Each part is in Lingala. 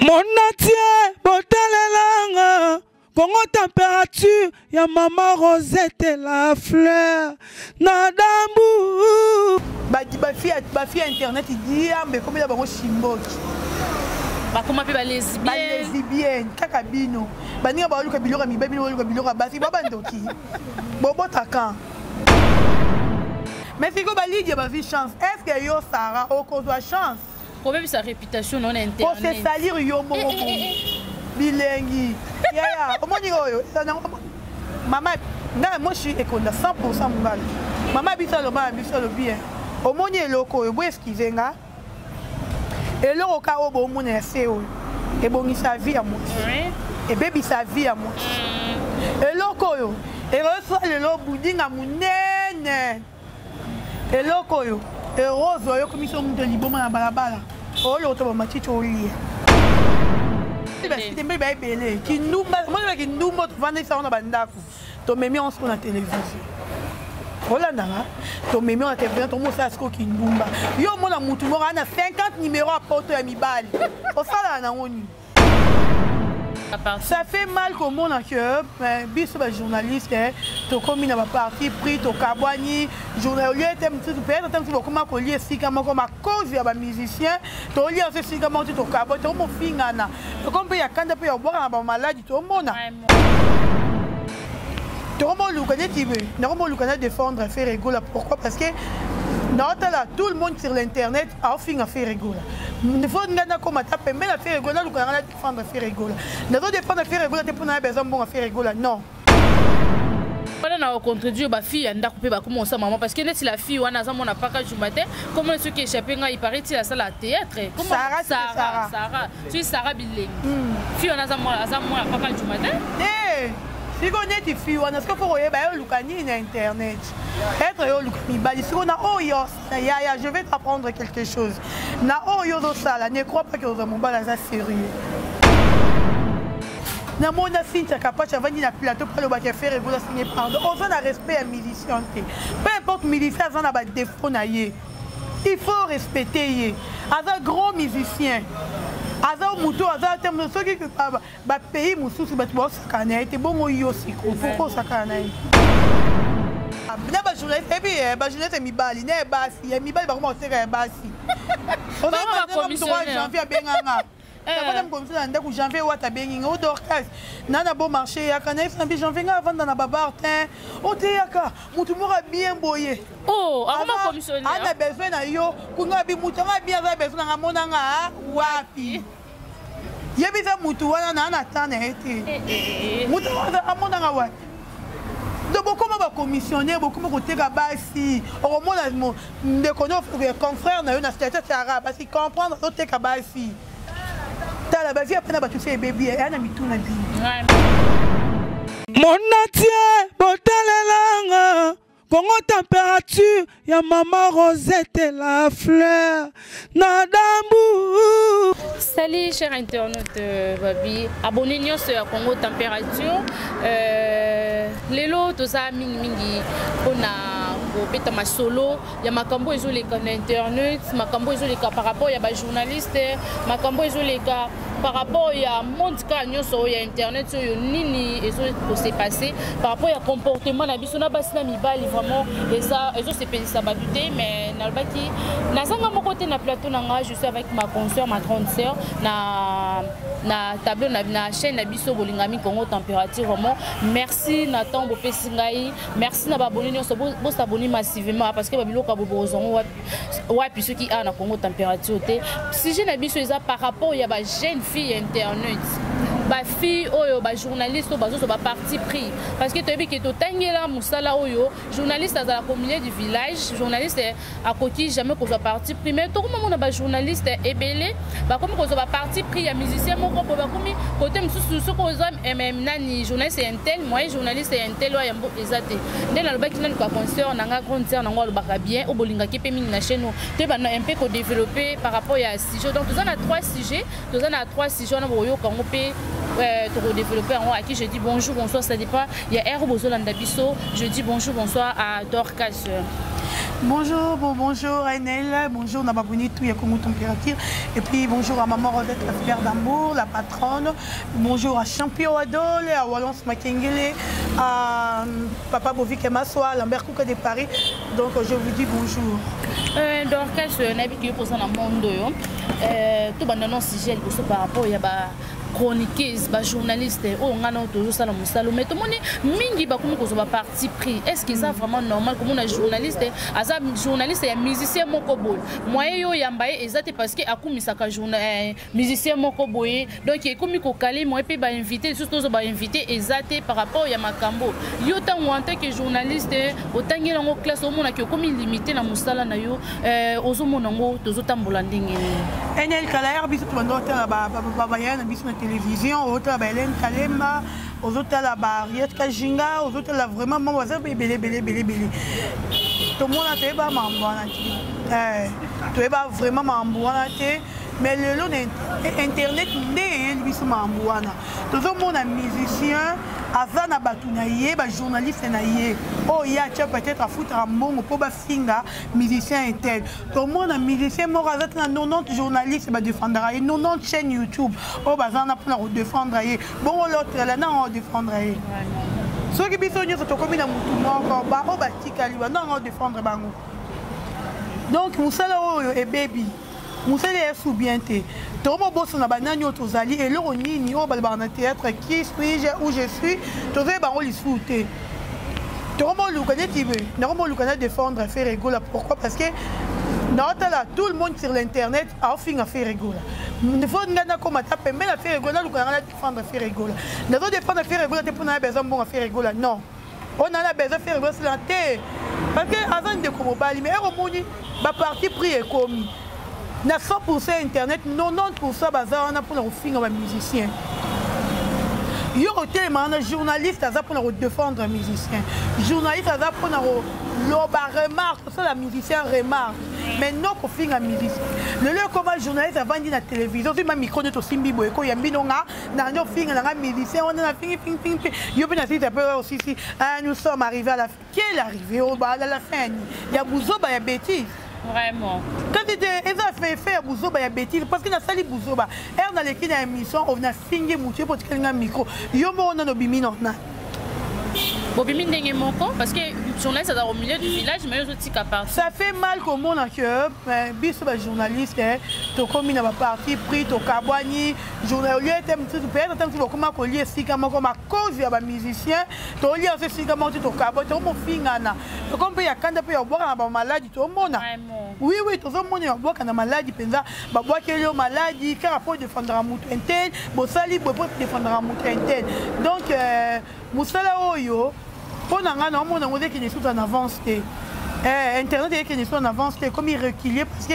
Monatie, botalelanga, Congo température, ya maman Rosette la fleur, nadambu. Ba fille internet il dit mais comme il a bango chimboki. Ba comment ba lesbienne. Ba lesbienne, kaka bino. Ba ninga ba luka bilora mi ba bilora basi ba bandoki. Bobo takan. Mais figo ba Lydia ba vie chance. Est-ce que yo Sarah au cause de chance? Problème sa réputation non internet. Pour se salir yo moko. Bilengi. Ya, comment dire yo? Maman, moi je suis éconda 100% mbali. Maman bisa lo bien. Au moni eloko ebo esquivenga. Eloko ka obo mona seo. Ebongi sa vie à moi. Et baby sa vie à moi. Eloko yo. Et reçoit le lo budinga munene. Eloko yo. Et rose yo commission de liboma na balabala. Oh yo to matiti olie. C'est bien belé. Qui nous moi qui nous mot vendre ça on a bandako. To memi on sur la télévision. Holanda, to memi on a télévision to mo ça ce qui ndumba. Yo mona mutu mo na 50 numéros à porte ya mibali. O sala na ngoni. Ça fait mal comme on a que biso ba journaliste to komi na ba parti pris to kabwani journaliste tem tu peut-être tem tu comment collier sika moko ma cause ya ba musicien to lier ce sika moko to kabwa to mo fingana to kompe ya kanda pe ya boka na ba maladie to mona to mo lukane tibe na mo lukane défendre faire rigoler pourquoi parce que tout le monde sur l'internet a offert à faire rigoler. Il faut que comme taper mais la faire rigoler nous allons défendre à faire rigoler. Nous allons défendre à faire rigoler pour n'a besoin bon à faire rigoler non. On a contredit ma fille anda couper ba comment ça maman parce que net la fille on a ça mon pas quand je matin comment ceux qui échappé il paraît il a ça la théâtre comment Sarah tu es Sarah Bilengi fille on a ça moi pas quand je matin si on est des filles, on a ce qu'il faut regarder sur internet. Être yo lukani bali si on a oyo ya je vais t'apprendre quelque chose. Na oyo do sala ne crois pas que vous mon bala ça sérieux. Na mona finta capable vandi na plateau pour le ba faire réguler signer pardon. On a respect à miliciens. Peu importe miliciens on a ba défaut na yé. Il faut respecter yé. As un grand musicien. Aza muto aza terme ceux qui ba pays mususu ba tuba sakana été bon yo siko pourquoi sakana na ba journaliste et puis ba journaliste mibali ne basi mibali ba comment sera basi on a commissionnaire janvier benganga on a commissionnaire ndako janvier wata benginga o dorcas nana bon marché ya kana sambi janvier nga vendre na babartin o te yaka mutu mora bien boyé oh avant commissionnaire on a besoin na yo kunga bi mutu nga bien za besoin na mona nga wapi yebisa mutu wana na atana été mutu wana amona nga wapi de beaucoup ma commissionnaire beaucoup ma côté basi au moins de connaître confrère na yo na statut arabe parce qu'il comprendre côté basi ta la basi après na ba toucher bébé ana mituna bi Monatie, botalelanga, Congo température, ya maman Rosette la fleur, nadambu. Salut chers internautes, Babi. Abonnez-vous sur Congo température. Les lots, tout ça, mingi, on a beta ma solo. Il y a ma cambo et les cas internet, ma cambo et les cas par rapport à des journalistes, ma cambo et les cas par rapport à monde canyon sur internet, sur nini et sur ce qui s'est passé par rapport à comportement na biso na basi na mibali vraiment et ça c'est pas ça baduté mais na lobaki na zanga mon côté na plateau nanga je suis avec ma consoeur ma grande sœur na tableau na chaîne na biso bolingami Congo température vraiment merci Nathan bopesi ngai merci na baboni nyonso bo s'abonner massivement parce que babilo ka bobozongo wa puis ceux qui a na Congo température té si j'ai na biso ça par rapport ya ba jeune fille internet ba fille oyo ba journaliste o bazo so ba parti pris parce que tobi ke to tangela musala oyo journaliste à la communauté du village journaliste à côté jamais ko so parti pris mais to comme on ba journaliste ebele ba comme ko so ba parti pris ya musicien moko po ba komi côté mususu so ko zo mm nani journaliste intel moi journaliste intel wa yambo ezate ndena lo ba kinani ko concert nanga grande sœur nanga lo ba bien o bolinga ke pe mingi na chaîne te ba un peu ko développer par rapport à sujet donc nous on a trois sujets on a boyo kango pe développer à qui je dis bonjour, bonsoir, ça dépend. Il y a Air Bozolanda Bisso, je dis bonjour, bonsoir à Dorcas. Bonjour, bonjour Enel, bonjour Nababuni, tout Yakongo Température. Et puis bonjour à Maman Rosette, la filière d'Amour, la patronne. Bonjour à Champion Adol, à Wallance Makengele, à Papa Bovik et Massoa, Lambert Kouka de Paris. Donc je vous dis bonjour. Dorcas, Nabi pour ça dans le monde. Tout le monde sujet par rapport à chroniqueuse, journaliste, on a notre salam mais tout le monde mingi ba comme ko parti pris. Est-ce que ça vraiment normal comme un journaliste, asa journaliste et musicien moko boy. Moi yo yambaye exact parce que akumisa ka journaliste musicien moko boy. Donc comme ko kali moi pe ba invité surtout ba invité exact par rapport ya makambo. Yo tant ou en tant que journaliste autant ngela ngo classe au monde que comme limité na musala na yo ozo monango tozo tambola ndenge. Enel Kalaer biso tondota ba yana biso télévision, aux autres la Hélène Kalema, aux autres la Ariette Kajinga, aux autres la vraiment maman belé. Tout le monde a été mamboana. Tu es vraiment mamboana. Mais le long internet n'est pas mamboana. Tout le monde a musicien, avant na batunaye, ba journaliste naye. Oh ya tu peut-être à foutre un bon pour ba finga musicien intel. Tout le monde a musicien moi azat na 90 journalistes ba défendra et 90 chaînes YouTube. Oh ba zana pour défendre bon l'autre là non défendre. Ceux qui biso nyo to komi na mutu moko ba o ba tikali ba non défendre bango. Donc musala oyo e baby Moussel est sous bien té. Tout le monde na banani otozali et l'on ni au balbarna théâtre qui suis-je où je suis. Tout le monde souté. Tout le monde le connaît qui veut. Normalement le connaît défendre faire rigoler. Pourquoi? Parce que tout le monde sur l'internet a fait à faire rigoler. Il faut que comme taper mais la faire rigoler, le connaît défendre faire rigoler. Ne pas défendre faire rigoler pour n'a besoin bon à faire rigoler. Non. On a besoin de faire rigoler sur la terre. Parce que avant de comme bali mais au monde ba parti pris et commis. Na 100% internet, 90% bazar on a pour faire un musicien. Il y a un journaliste pour défendre un musicien. Journaliste pour remarque, ça la musicien remarque. Mais non qu'on fait un musicien. Le lieu comme un journaliste avant de la télévision, c'est un micro de Simbi Boyko, il y a un binonga, dans un film, un musicien, on a fini, il y a un aussi, nous sommes arrivés à la fin. Qui est arrivé à la fin? Il y a Bouzoba, il y a bêtise. Vraiment. Quand tu as fait Bouzoba, il y a bêtise. Parce que dans la Bouzoba, on a l'équipe dans l'émission, on a fini de pour un micro. Il y a un bimi non. Bobimi ndenge moko parce que journaliste ça au milieu du village mais aussi capable. Ça fait mal comme mon que biso ba journaliste to komi na ba parti pris to kabwani journaliste tem tu peut-être tem tu comment collier sika moko ma cause ya ba musicien to lier ce sika moko to kabwa to mo fingana to comme ya kanda pe ya boka na ba maladie to mona. Oui to zo mona ya boka na maladie penza ba boka yo maladie car pour défendre mutu intel bo sali bo pour défendre mutu intel. Donc musala oyo pour nous, on a dit qu'il est en avance. Internet est qu'il est en avance, comme il reculait parce que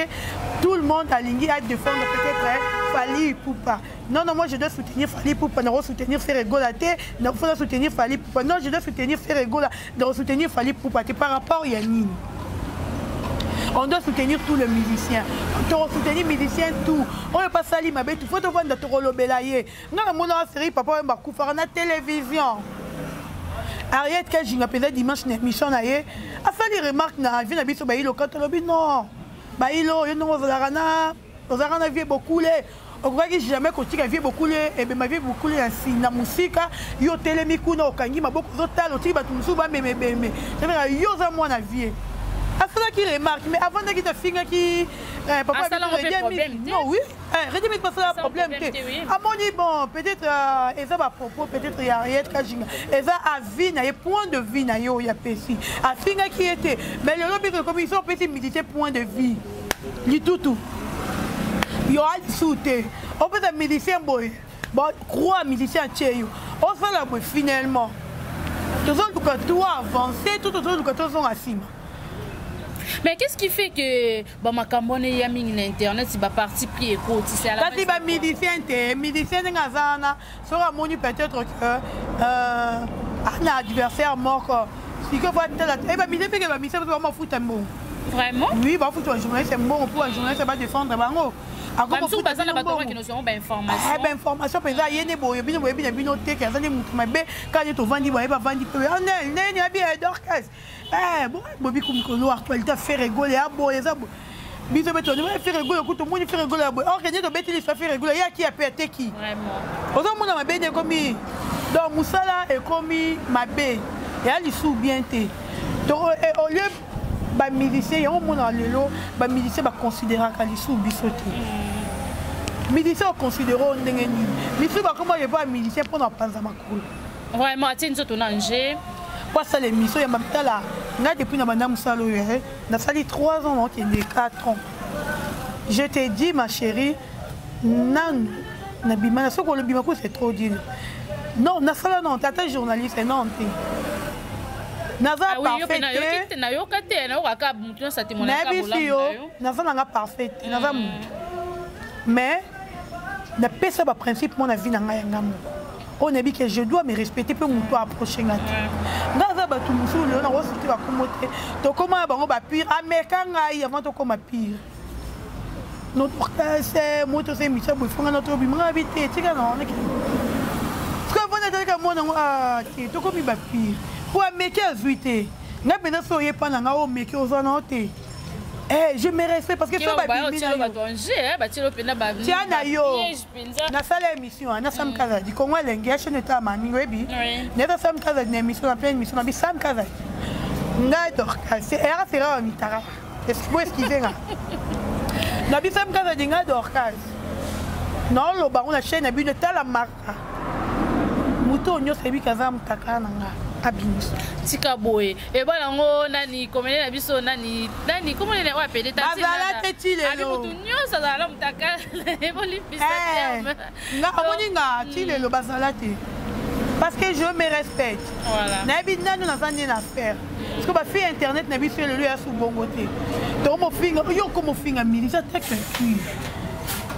tout le monde a ligné à défendre peut-être Fali Poupa. Non, moi je dois soutenir Fali Poupa, non, soutenir Ferrégolaté, non, il faut soutenir Fali Poupa. Non, je dois soutenir Ferrégolaté, non, soutenir Fali Poupa. C'est par rapport à Yannin. On doit soutenir tous les musiciens. On doit soutenir les musiciens tout. On ne peut pas salir ma bête. Il faut te voir dans ton relobelaye. Non, mon série, papa, on va faire la télévision. Ariette Kajinga peut-être dimanche émission na ye a fait des remarques na vie na biso ba ilo quand lobi non ba ilo yo no ozarana vie beaucoup les on croit que jamais ko tika vie beaucoup les et be ma vie beaucoup les ainsi na musika yo telemi kuna okangi maboko zotalo ti batu musu ba meme c'est vrai yo za moi na vie a fait qui remarque mais avant de quitter finga qui papa non oui redis pas ça problème à mon bon peut-être ça va propos peut-être y a rien Kajinga et ça a vie na point de vie na yo ya pesi a finga qui était mais le lobby de commission petit militaire point de vie du tout yo a sauté on peut être musicien boy bon croix musicien tcheyo on fait la boy finalement tout ça que toi avancer tout que toi sont assis. Mais qu'est-ce qui fait que Bamakambone Yaming Internet si ba parti pris écoute c'est à la base ba musicien ngazana sera moni peut-être que un adversaire mort si que va telle et ba musicien que ba musicien vraiment foutre un bon Vraiment? Oui, bah faut un journaliste, c'est bon pour un journaliste, ça va défendre bango. Comme si on a pas qui nous seront pas information. Eh ben information parce que yene boye bino te que ça ne mutu mabe quand tu vends boye pas vendre peu. Ah non, né abi d'orchestre. Eh bon, bobi comme ko actualité faire rigoler à boye ça. Biso beto ne faire rigoler ko tout le monde faire rigoler à boye. Organiser de bêtises faire rigoler, ya qui a pété qui. Vraiment. Ozo mona mabe ne comme donc musala et comme mabe. Et ali sou bien te. Donc au lieu ba musicien yo mona lelo ba musicien ba considérer qu'ali sou bisoté. Musicien considérons ndenge nini. Biso ba comment je pas musicien pour na panza makulu. Vraiment atine zo tonanger. Pas ça l'émission ya mabitala. Nga depuis na banda musalo yo na sali 3 ans donc il est 4 ans. Je te dis ma chérie nan na bimana soko le bimako c'est trop dire. Non, na sala non, tata journaliste non te. Naza parfait. Na yo kate na yo ka mutu na sati mona ka bola. Naza nga parfait. Naza mais na pesa ba principe mon avis na ngai ngamo. On a dit que je dois me respecter pour mon toit approcher ngati. Naza ba tu musu le na wosuti ba komote. To koma bango ba pire ameka ngai avant to koma pire. Notre c'est moto c'est micha bo fonga notre bimra habité tika non. Parce que vous n'êtes pas moi ah to komi ba pire. Pour ameka zuité. Na bena soye pa na nga o meke ozanote. Eh, je me respecte parce que ça va bien. Tu as na salle émission, na Sam Kaza. Di Congo lengi chaîne état mani webi. Na Sam Kaza na émission na pleine émission na bi Sam Kaza. Nga dorka, c'est era sera mitara. Est-ce qu'il vient? Na bi Sam Kaza dinga dorka. Non, lo ba on la chaîne na bi de tala marka. Muto nyo sebi kaza mutaka nanga. Abimus. Tika boy. Et voilà, on a ni comme les abisso nani comment les ouais pédé ta tina. Bazala tetile lo. Abi mutunyo ça za la mutaka. Et boli pisa terme. Nga omoninga tile lo bazala te. Parce que je me respecte. Voilà. Nabi nanu na zani na faire. Parce que ba fi internet nabi sur le lieu à sous bongoté. Donc mon finger yo comme finger mili ça très cuit.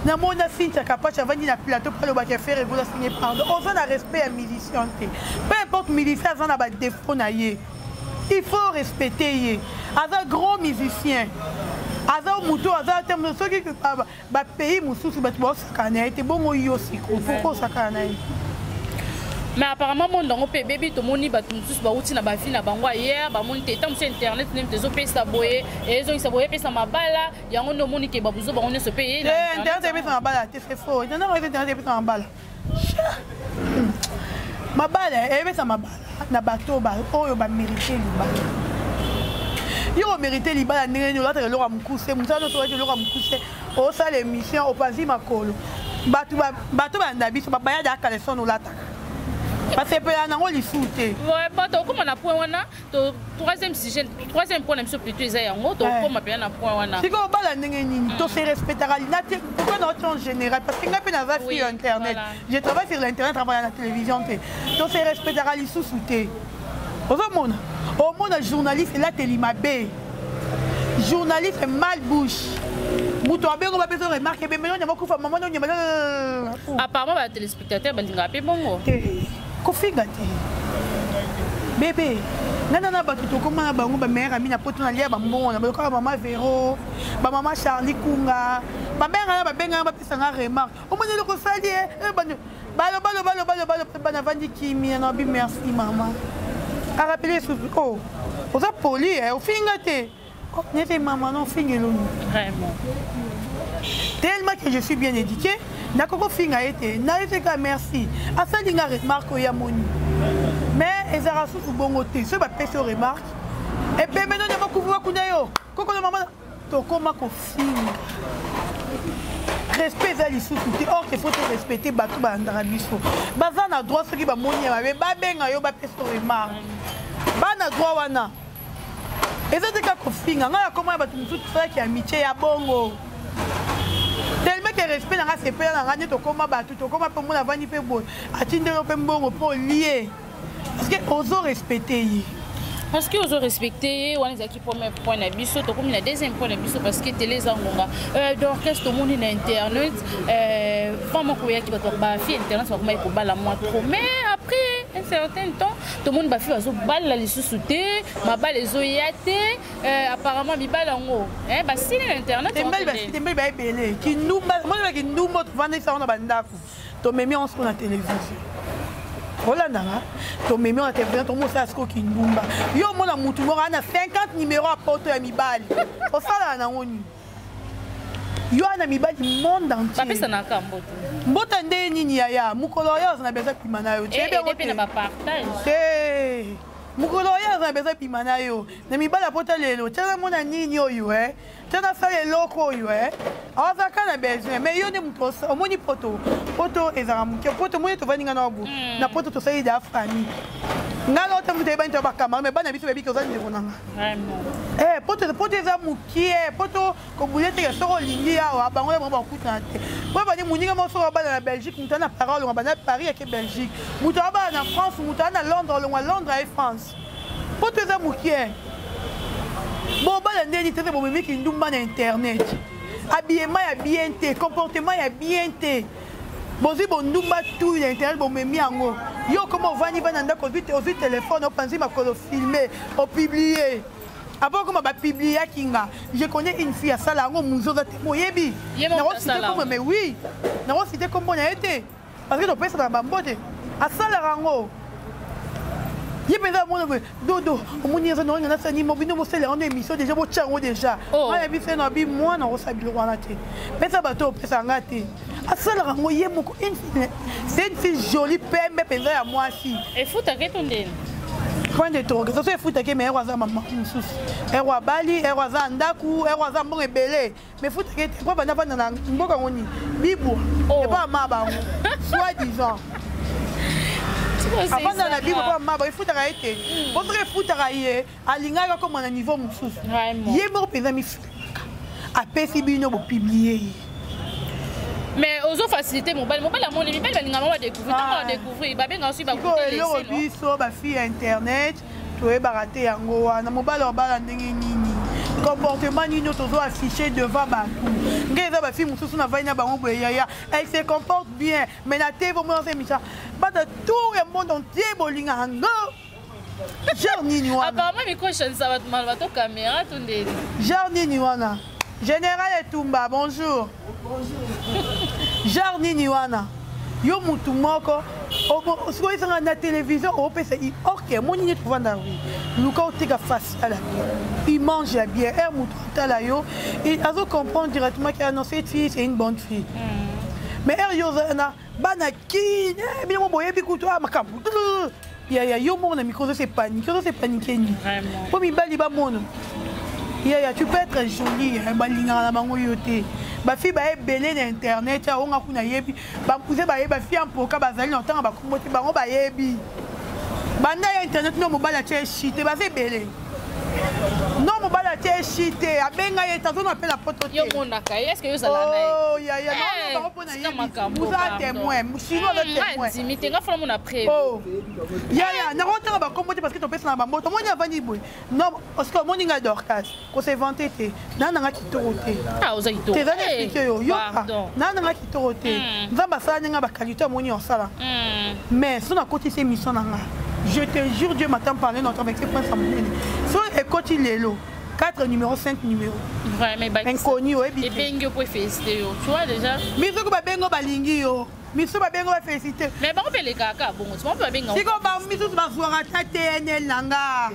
Na mona Cynthia Kapacha vandi na plateau pour le bac faire et vous la signer pardon. On a respect à musicien. Peu importe musicien ça na ba défaut na yé. Il faut respecter yé. Aza grand musicien. Aza muto aza terme de ce qui ba pays mususu ba tu sakana été bon yo siko. Pourquoi sakana? Mais apparemment mon dans pe baby to moni ba tout tous ba outi na ba fi na bango hier ba moni te tam sur internet nem te zo pe sa boye et zo sa boye pe sa mabala yango no moni ke ba buzo ba on se payer na internet pe sa mabala c'est faux non non internet pe sa mabala mabala e pe sa mabala na bato ba oyo ba mériter libala yo mériter libala ndenge yo lata lo ka mukuse mutano to lo ka mukuse o sa l'émission o pazi makolo bato ba ndabiso ba baya da kala son lata. Parce que peut en avoir les foutés. Ouais, pas donc comme on a point wana, to troisième point même sur plutôt ils yango to comme appelle na point wana. Si on bala ndenge nini, to se respectera l'inati pourquoi notre en général parce que ngape na va sur internet. Je travaille sur l'internet, travaille à la télévision té. To se respectera les sous-soutés. Au monde journaliste là télimabe. Journaliste mal bouche. Muto abengo ba besoin remarquer mais non y'a beaucoup maman non y'a apparemment ba téléspectateur ba ndinga pe bongo. Kofiga te bébé nana bato to koma bango ba mère ami na poto na lia ba mbona ba ko mama Vero ba mama Charlie Kunga ba benga ba pesa nga remarque o moni le ko sali balo na vandi kimi na bi merci maman a rappeler sous oh oza poli au finga te oh n'était maman non fingelo vraiment tellement que je suis bien éduqué. Na koko finga été na été ka merci asa dinga remarque ya moni mais ezara sous bongo te ce ba pese remarque et ben maintenant na bakuvwa kuna yo koko na maman to koma ko finga respect za lisusu te or que faut respecter bato ba ndara biso baza na droit ce qui ba moni ba benga yo ba pese remarque ba na droit wana ezate ka ko finga nga koma bato mususu fa ki amitié ya bongo. Tellement que respect dans ces pays dans radio to koma batu to koma pour la vani pe bon atindelo pe mbongo pour lier parce que oso respecter parce que oso respecter on est qui premier point na biso to comme na deuxième point na biso parce que télé zangonga d'orchestre tout monde na internet vraiment ko ya ki ba to ba fi internet ba ko bala moi trop mais après certain temps tout le monde va faire zo balle la lisusu te ma balle zo yate apparemment mi balle ngo bah si l'internet tembe ba belé ki ndumba moi ki ndumba vendre ça na bandako to memi on sur la télévision Rolanda to memi on télévision to mo ça sko ki ndumba yo mo na mutu mo na 50 numéros à poto ya mi balle o sala na ngoni yo ana mi balle monde entier ba pesa na kamboto mbota nde nini ya mukolo yo na beza pimana yo depuis na ba partage mukolo yo na beza pimana yo na mi balle poto lelo tena mona nini yo tena sale loko yo aza kana besoin mais yo ne muto omoni poto ezara muke poto mo to vaninga na obu na poto to sai da afani ngalo te muto ba nto ba kama mais bana biso bebi ko zani konanga vraiment poto eza mukie poto ko bulete ya soko lingi ya bango ba kuta te bo ba ni muninga mo soko ba na Belgique muto na parole ba na Paris ya ke Belgique muto ba na France muto na Londres Londres et France poto eza mukie bon bala ndeni tete bo memi ki ndumba na internet habillement ya bien te comportement ya bien te bozi bo ndumba tout na internet bo memi yango yo comment vani vana ndako vite téléphone opanzi makolo filmer o publier avant comment ba publier kinga je connais une fille à sala ngo muzoza te moyebi na reciter comme mais oui na reciter comme on a été parce que to pesa na bambote à sala rango il y a mon dodo on y a non ça ni mobile mo sele en émission déjà bo tchango déjà moi bi fait na bi moi na osabili wana te pesa bato pesa ngate asala rango ye moko c'est une fille jolie pembe pesa ya moi si et futa ke tondeni point de drogue ça c'est futa ke mais waza maman mususu erwa bali erwa za ndaku erwa za mbongo ebele mais futa ke kwa bana bana na mboka ngoni bibo et pas maba soit disant avant dans la Bible il faut arrêter votre faut arrêter alinga comme un niveau mususu yé mo pesa mi a pesi bino bo publier mais ozo faciliter mobile amon les mobile balinga ma découvrir ba benga aussi ba goûter les biso ba fi internet to e baraté yango wana mobile obala ndenge nini comportement nini tozo affiché devant bantu ngeza ba fi mususu na vaina bango boya elle se comporte bien mais na TV mo c'est micha ba de tout le monde entier bolinga ngo genre nini wana apparemment micro chaîne ça va mal va to caméra tout ndeni genre nini wana général Etumba bonjour genre nini wana yo mutu moko o sanga na télévision o pesa OK mon nini tu vanda oui luka otika facial il mange bien er mutu tala yo et azo comprendre directement que non cette fille c'est une bonne fille mais er yo na bana ki bien mo boye bi kuto makambu ya yo mo na micro c'est paniquer ni pour mi bali ba mono ya tu peux être jolie balinga na bango yote ba fi ba ebele na internet ya onga kuna yebi ba kuze ba yeba fi ampoka bazali na tanga ba kumboti bango ba yebi banda ya internet no mobala che shite ba sebele non mobala che shite abenga ye tazo na pela poto yo mona kai est-ce que yo zala na oh ya non ba pona yebi vous a témoin mushino le témoin intimité nga fala mona preuve oh ya na rotanga ba kumboti parce que to pesa na ba moto moni avani boy non parce que moni nga dorcas ko se vanter te na nga kitorote ah oza kitoro te zane expliquer yo na nga kitorote nzamba sala nga ba qualité moni on sala mais so na côté ces missions nga je te jure Dieu m'attend parler notre avec ces points ça me so écoute lelo 4 numéros 5 numéros vraiment inconnu et bengo pour féliciter yo tu vois déjà miso ko ba bengo balingi yo miso ba bengo ba féliciter mais ba ko pele kaka bon tu vas pas bengo siko ba miso ba zoara ta TNL nanga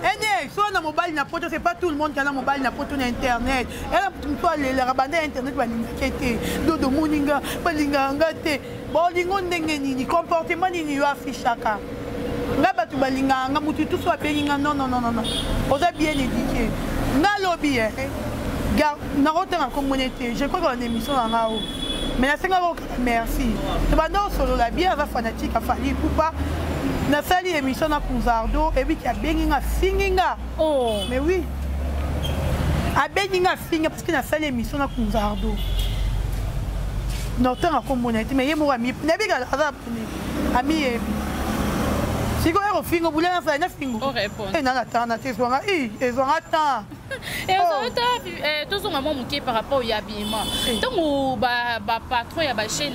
ene so na mobile na poto c'est pas tout le monde qui a na mobile na poto na internet elle toi le rabanda internet balingi kete dodo muninga balinga ngate bolingo ndenge nini comportement nini yo affichaka nga batu balinga nga mutu tout soit benga non oza bien éduqué nga lobby garde na rotera communauté je crois qu'on émission nga o mais na senga ko merci to bando solo la bien va fanatique a fali poupa na sali émission na Kunzardo et puis qui a benga finginga oh mais oui a benga finga parce que na sali émission na Kunzardo notre communauté mais yemo ami na biga azap ami Si vous avez un fingo, vous avez un fingo. On répond. Et non, attends, ils ont attend. Et tous ont un par rapport au habillement. Donc, patron et la chaîne,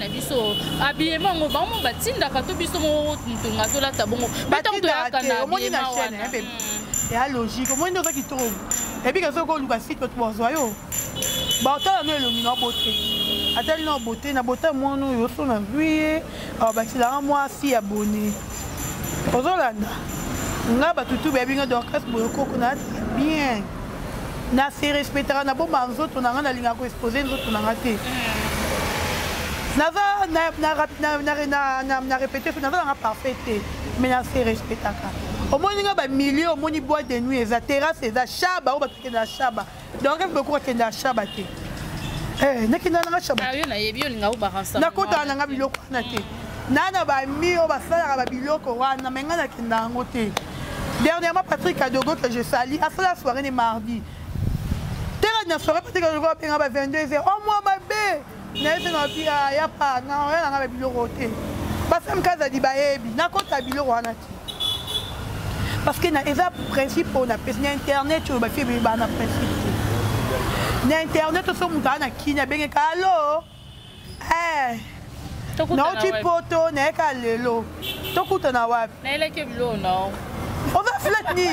habillement, on va battre d'accord tout biso mon tout la tabon. Battre c'est logique. Au moins nous qui trouve. Et puis quand on nous site pour zoyo. Bah on a le nom beauté. Attends non beauté, na beauté moi nous yo na vie. Ah bah c'est là moi si abonné. Ozolanda. Nga ba tutu ba binga d'orchestre boko kuna bien. Na se respectera na bo manzo to na linga ko exposer nzo to na ngate. Na répété na na parfait mais na se respectaka. Au moins il y a des milliers, au moins il boit de nuit, les terrasses, les chaba, ou la chaba. Donc il faut que la chaba. Eh, n'est-ce qu'il y a la chaba? Ah oui, na yebi on ngau bahasa. Na kota na ngabilo na te. Nana ba mi o ba sala ba biloko wana menga na kinda ngote. Dernièrement Patrick Adogo que je salue, à la soirée de mardi. Terre na soirée Patrick Adogo a penga ba 22h. Oh moi ma bé. Na ese na pia ya pa na rien na ba biloko te. Ba sam kaza di ba ebi, na kota biloko wana te. Parce que les principes on a fait internet tu vas faire des principes internet tout ça muta na kinya benga kalo non tu poto na kalelo to kuta wapi na ile ke bilo no on va flat ni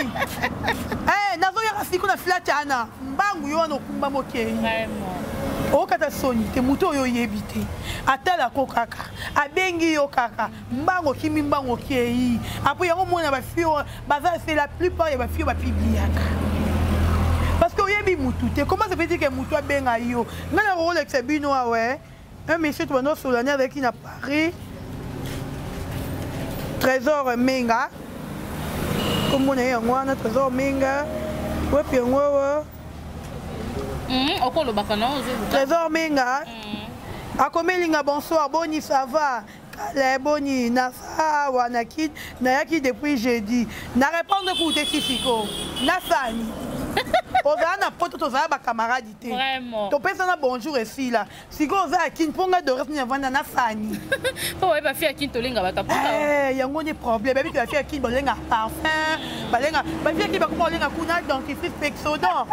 nazo ya rafiki na flat ana mbangu yo no kumba mokei vraiment o kata soni te muto yo yebite atala ko kaka abengi yo kaka mbango kimi mbango kei apo yango mona ba fio baza c'est la plupart ya ba fio ba publiaka parce que yebi mutu te comment ça fait dire que mutu abenga yo ngana Rolex bino ouais un monsieur tu bano solane avec qui na Paris Trésor Menga comme on est ngwana Trésor Menga ouais puis ngwa okolo bakana Trésor Menga akomelinga bonsoir boni ça va kale boni na sa wanakid na yaki depuis jeudi na répondre pour te sifiko na sani Ozana poto tozala ba camarade te vraiment to pesa na bonjour ici là siko oza kin ponga de reste vanda na sani po ba fi akin tolinga ba tapota yango ni problème ba bi to fi akin bolenga parfum balenga ba fi akin ba ko bolenga kuna dentifrice pexodon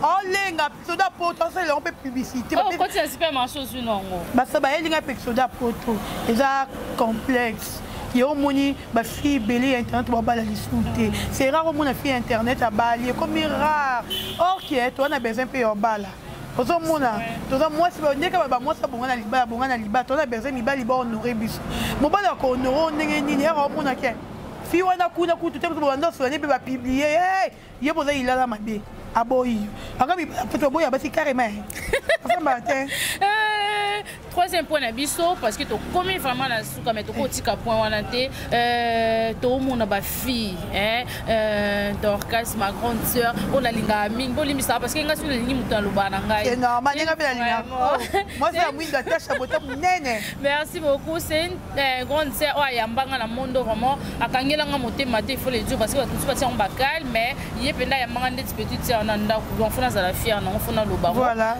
olenga pexodon poto c'est on peut publicité oh quand c'est super marché sur non ba ça ba elinga pexodon poto eza complexe yo moni ba fille belé internet ba bala lisouté c'est rare mon fille internet à bali comme rare OK toi on a besoin pe yo bala ozo mona toza moi c'est ndeka ba moi ça bonga na liba toi on a besoin libali ba honorer biso mo bala ko honorer ndenge nini ero mona ke fille wana kuna kutu te ko ndo so ne ba publier ye boza ilala mabe aboyi akabi peut boya ba si carrément ça matin troisième point nabiso parce que to comme vraiment na suka mais to kotika point wana te to mona ba fille Dorcas ma grande sœur on a linga mingi bolimisa parce que nga sur lingi mutu lobana ngai c'est normal nga pe linga moi c'est moi de tâche à botam nene merci beaucoup c'est une grande sœur o yambanga na mondo vraiment akangela nga motema te il faut le dire parce que tout pas on bakal mais yependa yambanga ndeti petite sœur na ndako on fona za la fière na on fona loba voilà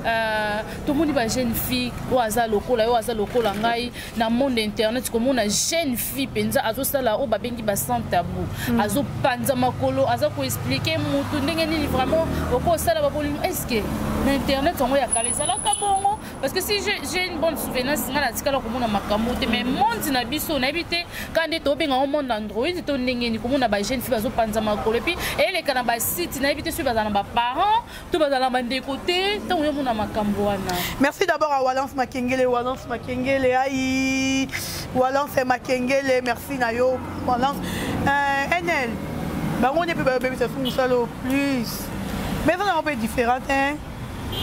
tout le monde ba jeune fille o azalo yo aza lokola ngai na monde internet comme on a jeune fille penza azo sala o babengi ba sans tabou azo panza makolo azo ko expliquer mutu ndenge nini vraiment oko sala ba bolimo est-ce que na internet on ya kalesa la kabongo parce que si j'ai une bonne souvenance ngala tikala ko mona makambo te mais monde na biso na bité quand to benga au monde android to ndenge ni ko mona ba jeune fille azo panza makolo puis ele kana ba site na bité sur bazana ba parents to bazana ba ndécoté to yo mona makambo wana. Merci d'abord à Walance Makengele aïe Walance Makengele merci Nayo Walance NL bah on est bébé ça sont ça le plus mais on est un peu différent hein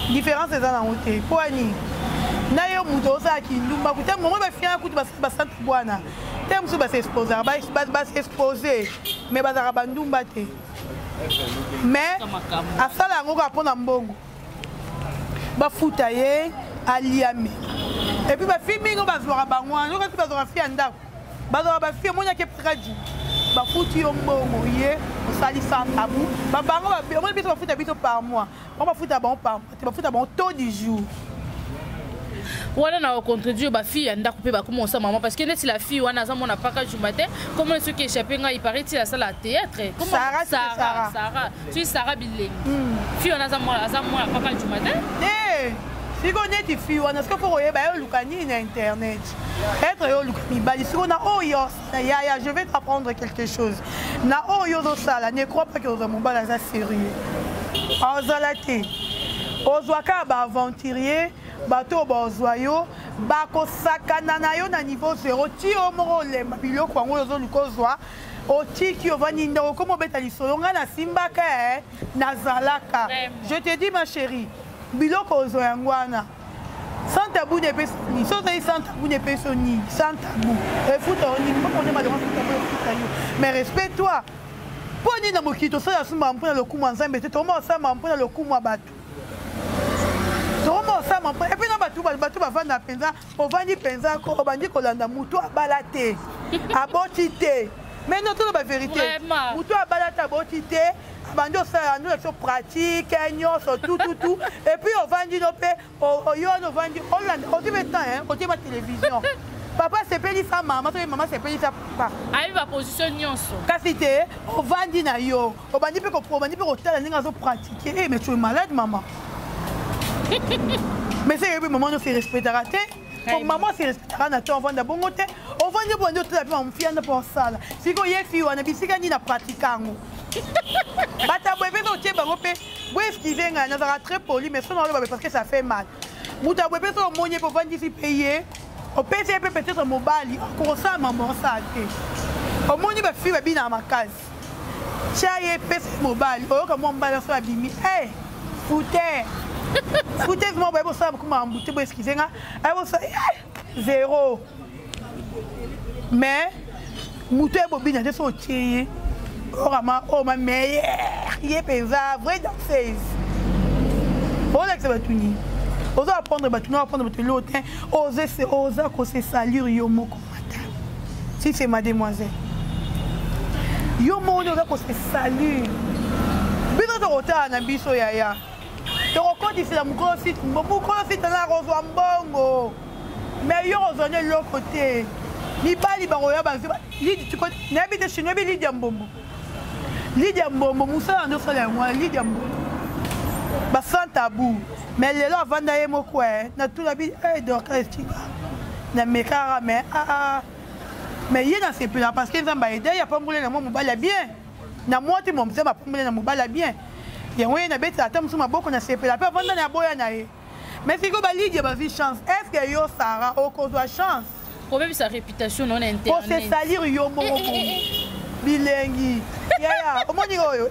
différence c'est dans la route poani Nayo muto ça qui ndumba kuta moment ba fiana kutu ba sante bwana tem su ba s'exposer ba s'exposer mais ba za ba ndumba te mais à ça la ngo ka pona mbongo ba futaye aliame et puis ba filmingo bazora bangwa ndoka ti bazora fi andako bazora ba fi monya ke praji ba futi yo mbongo ye osali sans tabou ba bango ba biso ba futa biso par mois on ba futa bon par mois ba futa bon taux du jour wana na contribuer ba fille anda couper ba comment ça maman parce que net la fille wana za mona paka du matin comment ceux qui échappé nga il paraît il a ça la théâtre comment Sarah tu Sarah Bilengi fille wana za mona paka du matin si on est fille on a ce que pour ba yo lukani na internet être yo lukani bali si on a ya je vais t'apprendre quelque chose na yo do sala ne crois pas que aux mobala za sérieux ozalate ozwaka ba aventurier bato bozwayo bakosakana na yo na niveau 0 ti o moko lemba biloko yango ozo lukozwa otiki ovani ndako komo beta lisolo nga na simbaka nazalaka je te dis ma chérie biloko ozo yango wana sans tabou ne peut ni sans tabou ne peut ni sans tabou écoute on dit pas on est malheureux mais respecte-toi poni na mokito ça ya suma mpona le kuma nzambe te tomo ça mpona le kuma bato tomo ça mpona et puis na bato bavanda penza ovandi penza ko obandi kolanda mutu abala te aboti te mais non tout la vérité mutu abala te aboti te abandi osala nous action pratique nyonso tout et puis ovandi no pe oyo no vandi Hollande on dit maintenant hein on dit ma télévision papa sepeli sa maman sepeli sa papa ayi ba position nyonso kasi te ovandi na yo obandi pe kotala ndenge azo pratiquer mais tu es malade maman mais c'est que maman ne se respectera te maman se respectera na to ovanda bongo te ovandi bongo to la maman fianda pour sala siko ye fi wana bisika ni na pratiquango bata bwebe to tie bango pe bwe excusez nga na za très poli mais ça non parce que ça fait mal muta bwebe to monye pour vandi si payer au PC peut-être mobile encore ça maman ça au moins il va faire bien à ma case chaye PC mobile oh comment mobile ça bimi foutez moi pour ça comment embouter pour excusez nga alors ça 0 mais muté bobina de so tié oh ma meilleure il est pesant vrai dans face on a que ça va tout ni oza apprendre bato apprendre bato l'autre oza ko se salir yo moko matin si c'est mademoiselle yo moko oza ko se salir bino to kota na biso yaya to kokoti la mukolo site na rozwa mbongo mais yo ozone l'autre côté ni bali baroya ba lidi tu connais n'habite chez nous Lydia Mbombo musala ndo sala moi Lydia Mbombo ba sans tabou mais les gens vendent des mots quoi na tout la vie donc na mekara mais il y a ces plus là parce que ça m'a aidé il y a pas moulé na moi mobala bien na moi tu m'as pas moulé na mobala bien il y a ouais na bête attends sur ma boko na ces plus là pas vendre na boya na mais si go bali dia ba vie chance est-ce que yo Sarah au cause de chance pour même sa réputation non internet pour se salir yo moko bilengi ya au moni oyo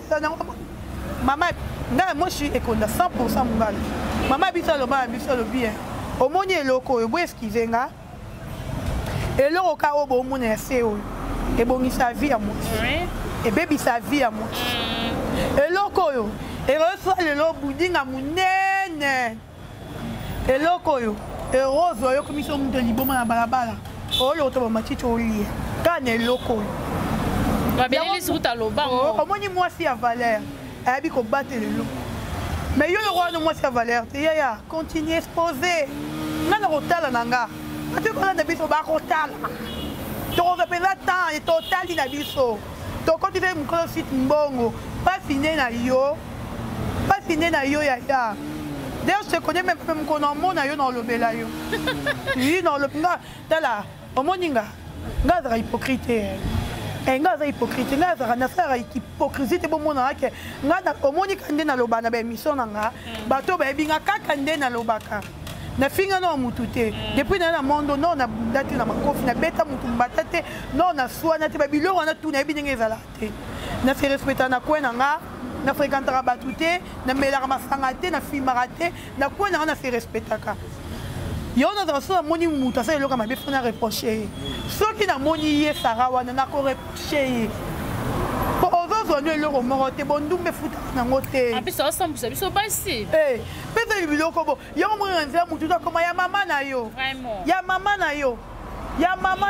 maman moi je suis éconda 100% mobile maman bisa lo bien au moni eloko ebo excusez nga eloko ka obo mona se o ebongi sa vie à moi et baby sa vie à moi eloko yo e reso le lo budinga munene eloko yo e rose yo komiso mu de liboma na balabala o lo to matiti o lie kana eloko yo ba beleli sur ta loba au moni moi si à valeur abi ko battre le lo mais yo le roi de moi c'est valeur ya continue exposer na rotala nanga atu ko na biso ba rotala to ko pela temps et total na biso to continue mu ko site mbongo pas fini na yo ya d'ailleurs je connais même ko na mona yo na lobela yo oui dans le là au moninga ngaza hypocrite ngaza hypocrite ngaza na sara hypocrisie te bomona ke ngana omoni kande na lobana ba mission nanga bato ba ebinga kaka nde na lobaka na finga no mutu te depuis na mondo no na date na makofi na beta mutu mbata te no na swana te ba biloko na tuna ebinga ezala te na se respecta na kwena nga na fréquentera batu te na melara masanga te na filmara te na kwena na se respectaka yo na zaso moni mutu asa eloka mabe fona reprocher soki na moni ye Sarah wana na ko reprocher po ozo no eloko moko te bondumbe futa nango te api so sambusa biso basi pesa biloko bo yo mo nza mutu to koma ya mama na yo vraiment ya mama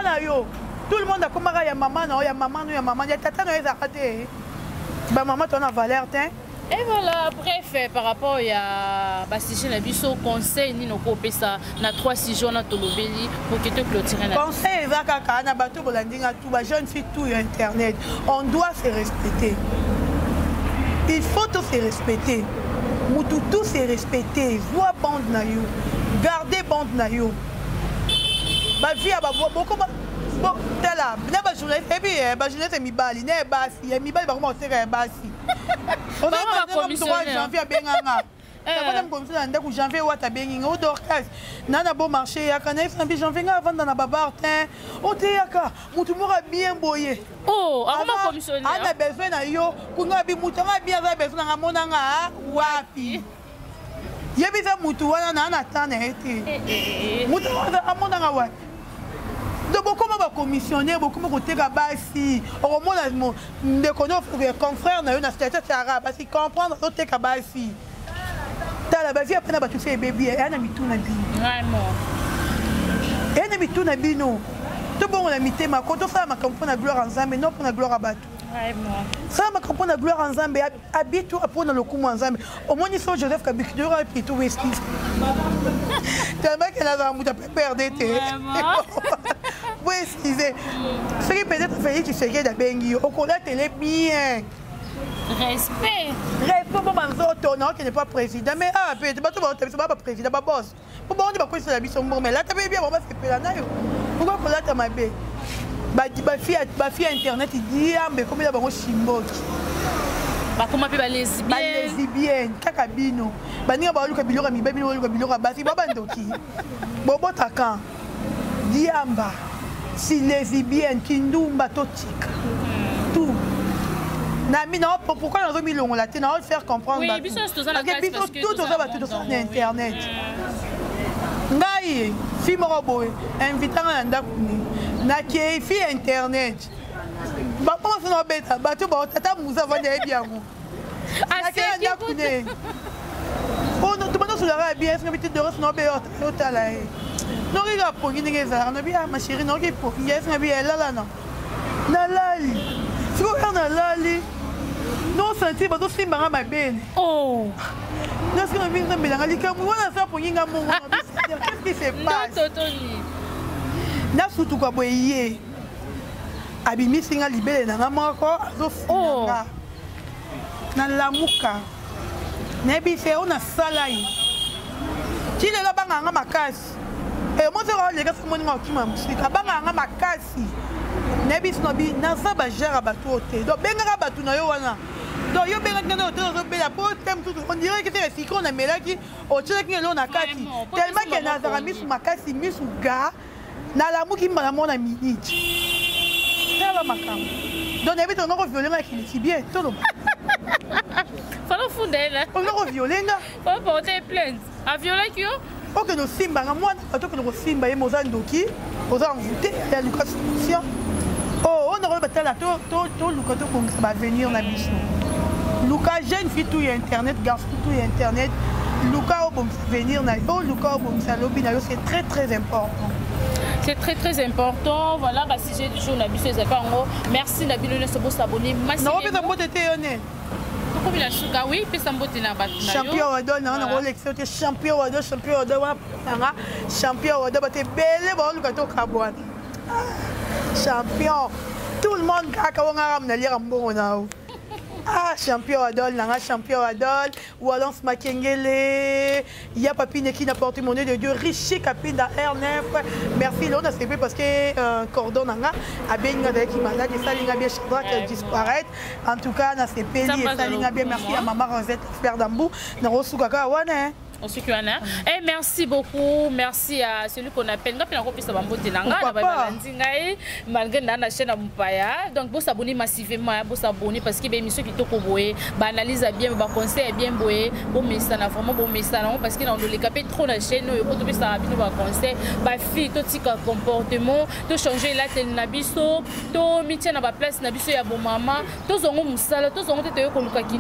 na yo tout le monde a komaka ya mama na ya mama no ya mama ya tata no ezaka te ba mama to na valeur te Et voilà, bref, par rapport à Bastien Nabiso, conseil ni nos ça na 3-6 jours na tolobeli pour que tu clôturer la conseil va kaka na bato bolandinga tout ba jeune fille tout internet. On doit se respecter. Il faut tous se respecter. Mutu tous se respecter. Vois bande na yo. Gardez bande na yo. Ba vie ba beaucoup bon tela. Na ba journaliste et puis ba journaliste mibali, na basi, mibali ba comment faire basi. On a pas commissionné janvier benganga. Quand comme ça ndako janvier wata benginga au dorcas. Nana bon marché ya kana sambi janvier nga vendre na babartin. O te yaka mutu mora bien boyé. Oh, comment commissionné? Ana besoin na yo kunga bi mutu nga bien za besoin nga monanga wapi. Yebisa mutu wana na attendre été. Mutu wana amonanga wapi. Donc beaucoup de commissionnaires, beaucoup de côté basi. Au moins des confrères na yo na statut arabe parce qu'ils comprennent côté basi. Ta la basi après na batu fait bébé, elle na mitu na bi. Vraiment. Elle na mitu na bi non. Tout bon on a mité ma quand on fait ma campagne na gloire ensemble, non pour na gloire à batu. Vraiment. Ça ma campagne na gloire ensemble, habite pour na le coup ensemble. Au moins ils sont Joseph Kabiki de roi et tout West. Tellement qu'elle a un perdre été. Oui, excusez. Ce qui peut-être fait que c'est de Bengi, au collège elle est bien. Respect. Respect pour Manzoto, non, qui n'est pas président. Mais ah, peut-être pas tout le monde, c'est pas président, pas boss. Pour bon, on dit pas quoi c'est la mission, mais là, tu as bien, on va se faire là. Pourquoi pour là, tu as ma bé? Ma fille internet, il dit, ah, mais comme il a un chimbo. Comment on peut les lesbiennes? Les lesbiennes, kakabino. Bania ba luka bilora mi baby luka bilora basi baba ndoki. Bobo takan. Diamba. Si lesbienne kindumba totika. Tout. Na mi non pourquoi on a mis longo la tête on va faire comprendre. Oui, biso tout ça la classe parce que tout ça va tout sur internet. Ngai fi moko boy invitant na ndakuni. Na ke fi internet. Ba comment ça beta ba to ba tata muza vanya bien mo. Assez ndakuni. Oh non, tout le monde se l'a bien, c'est une petite de reste, non, mais au talent. Non, il a pour gagner les armes, bien, ma chérie, non, il pour gagner, c'est bien, là, non. Nalali. Si vous regardez Nalali, non, senti, bah, c'est marrant, ma belle. Oh. Non, c'est une vie, mais dans les cas, moi, on a fait pour gagner mon qu'est-ce qui se passe? Non, Totoni. Na surtout quoi, boyé. Abimi, c'est un libéré, n'a pas encore, oh. Na la mouka. Nebi fait on a salai. Tu ne l'as pas en makasi. Et moi je les gars sont monés au kima musique. Abanga en makasi. Nebi snobi na sa ba gère bateau te. Donc benga bateau na yo wana. Donc yo benga ngana hôtel zo bela po tem tout. On dirait que c'est le cyclone na melaki. O tchela ki lo na kati. Tellement que na zarami su makasi misu ga na la muki mala mona minute. C'est la makam. Donc nebi to no violer na ki bien tout le Fala fundela. On a violé là. Faut porter plainte. A violer qui yo? Ok no simba nga moi to que no simba e mozandoki, oza envoûté ya Lucas Christian. Oh, on aurait battu là to Lucas to comme ça va venir na biso. Lucas jeune fille tout internet, garçon tout internet. Lucas au bon venir na oh Lucas au bon salobi na yo c'est très important. C'est très important. Voilà, bah si j'ai du jour na biso les pas en haut. Merci Nabilo ne se beau s'abonner. Non, mais ça peut être honnête. Comme il a souka, oui, puis ça mbote na battu. Champion Wado, na Rolex, c'était champion Wado, champion Wado, bah t'es belle, bon, nous gâteau Kabouane. Champion, tout le monde a quand on a ramené lire un bon on. Ah, champion Adol, nanga champion Adol, Walance Makengele, il y a Papine qui n'a porté mon nez de Dieu, Richi Capine R9. Merci, l'on a célébré parce que Cordon Nanga a bien avec qui malade, et ça, il a bien changé qu'elle disparaît. En tout cas, on a CPL, et ça, il a bien merci à Maman Rosette, Fleur d'Ambou, Naro Soukaka, ouais, et merci beaucoup, merci à celui qu'on appelle malgré la chaîne donc vous s'abonnez massivement, vous s'abonnez parce que les émissions qui te analyse bien, conseil bien boé, bon message vraiment bon message parce que dans les capés trop la chaîne, vous ça bien conseil, bah fille tout petit comportement, tout changer la telle nabiso, tout mettre na ba place nabiso ya bon maman, tout zongo musala, tout zongo te ko luka ki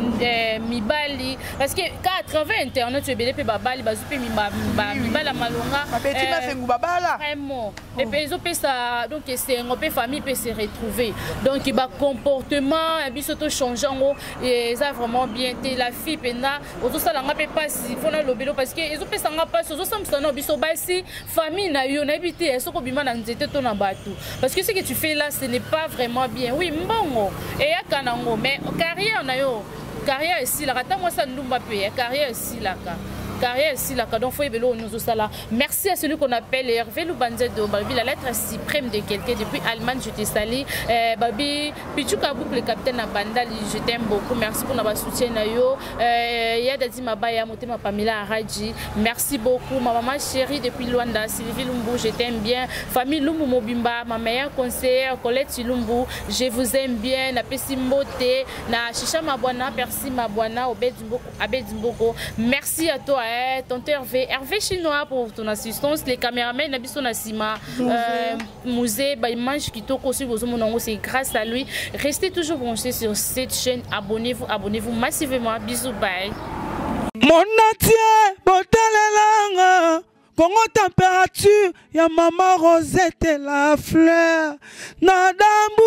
mibali parce que à travers internet tu es bien babali bazupe mibala malonga vraiment et puis ils ont fait ça donc c'est un peu famille peut se retrouver donc il va comportement biso to changeant et ça vraiment bien la fille pena auto ça la ngapé pas si fona lobelo parce que ils ont fait ça ngapa so ça msana biso basi famille na yo na habité so ko bima na nzete to na batu parce que ce que tu fais là ce n'est pas vraiment bien oui mbongo et ya kanango mais carrière na yo carrière ici la rata moi ça ndumba pe carrière ici là carrière ici là donc faut ebelo nous ça là merci à celui qu'on appelle Hervé Lubanzedo babi la lettre suprême de quelqu'un depuis Allemagne je te salue babi Pichuka boucle le capitaine na Bandali je t'aime beaucoup merci pour notre soutien na yo ya dadi mabaya motema Pamela Araji merci beaucoup ma maman chérie depuis Luanda Sylvie Lumbu je t'aime bien famille Lumbu Mobimba ma meilleure conseillère Colette Lumbu je vous aime bien na Pesimbote na Chicha Mabwana Percy Mabwana Obedimboko merci à toi tonton Hervé chinois pour ton assistance les caméramans Nabiso Nassima Musée Baïmange Kitoko aussi c'est grâce à lui restez toujours branchés sur cette chaîne abonnez-vous massivement bisous bye mon natie botalelanga Congo température ya maman Rosette la fleur Nadambu